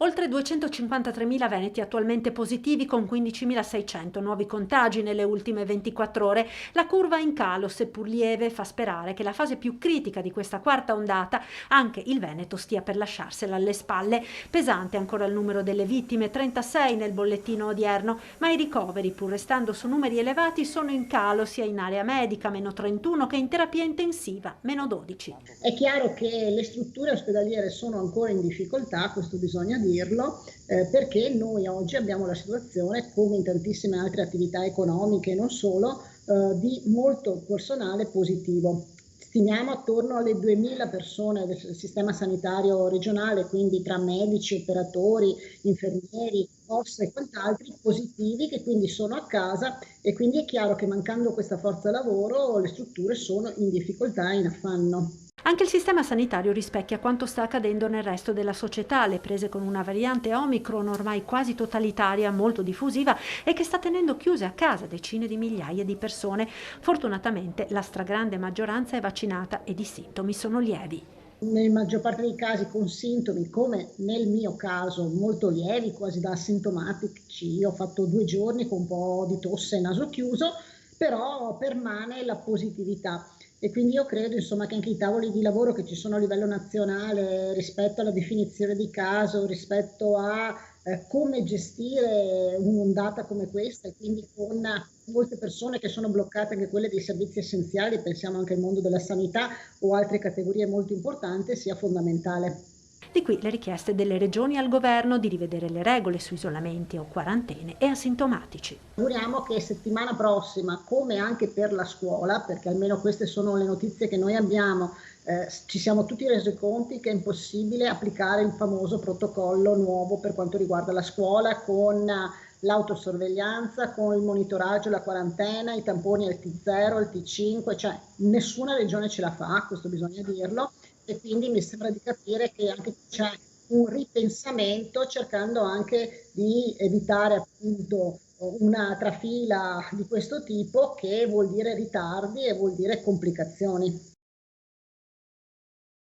Oltre 253.000 veneti attualmente positivi con 15.600 nuovi contagi nelle ultime 24 ore. La curva in calo, seppur lieve, fa sperare che la fase più critica di questa quarta ondata, anche il Veneto, stia per lasciarsela alle spalle. Pesante ancora il numero delle vittime, 36 nel bollettino odierno, ma i ricoveri, pur restando su numeri elevati, sono in calo sia in area medica, meno 31, che in terapia intensiva, meno 12. È chiaro che le strutture ospedaliere sono ancora in difficoltà, questo bisogna dirlo, perché noi oggi abbiamo la situazione, come in tantissime altre attività economiche e non solo, di molto personale positivo. Stimiamo attorno alle 2000 persone del sistema sanitario regionale, quindi tra medici, operatori, infermieri, OSS e quant'altri, positivi che quindi sono a casa, e quindi è chiaro che mancando questa forza lavoro le strutture sono in difficoltà e in affanno. Anche il sistema sanitario rispecchia quanto sta accadendo nel resto della società, le prese con una variante Omicron ormai quasi totalitaria, molto diffusiva e che sta tenendo chiuse a casa decine di migliaia di persone. Fortunatamente la stragrande maggioranza è vaccinata ed i sintomi sono lievi. Nella maggior parte dei casi con sintomi, come nel mio caso, molto lievi, quasi da asintomatici. Io ho fatto 2 giorni con un po' di tosse e naso chiuso, però permane la positività. E quindi io credo, insomma, che anche i tavoli di lavoro che ci sono a livello nazionale rispetto alla definizione di caso, rispetto a come gestire un'ondata come questa, e quindi con molte persone che sono bloccate, anche quelle dei servizi essenziali, pensiamo anche al mondo della sanità o altre categorie molto importanti, sia fondamentale. Di qui le richieste delle regioni al governo di rivedere le regole su isolamenti o quarantene e asintomatici. Auguriamo che settimana prossima, come anche per la scuola, perché almeno queste sono le notizie che noi abbiamo, ci siamo tutti resi conti che è impossibile applicare il famoso protocollo nuovo per quanto riguarda la scuola, con l'autosorveglianza, con il monitoraggio, la quarantena, i tamponi al T0, al T5, cioè nessuna regione ce la fa, questo bisogna dirlo, e quindi mi sembra di capire che anche c'è un ripensamento cercando anche di evitare appunto una trafila di questo tipo, che vuol dire ritardi e vuol dire complicazioni.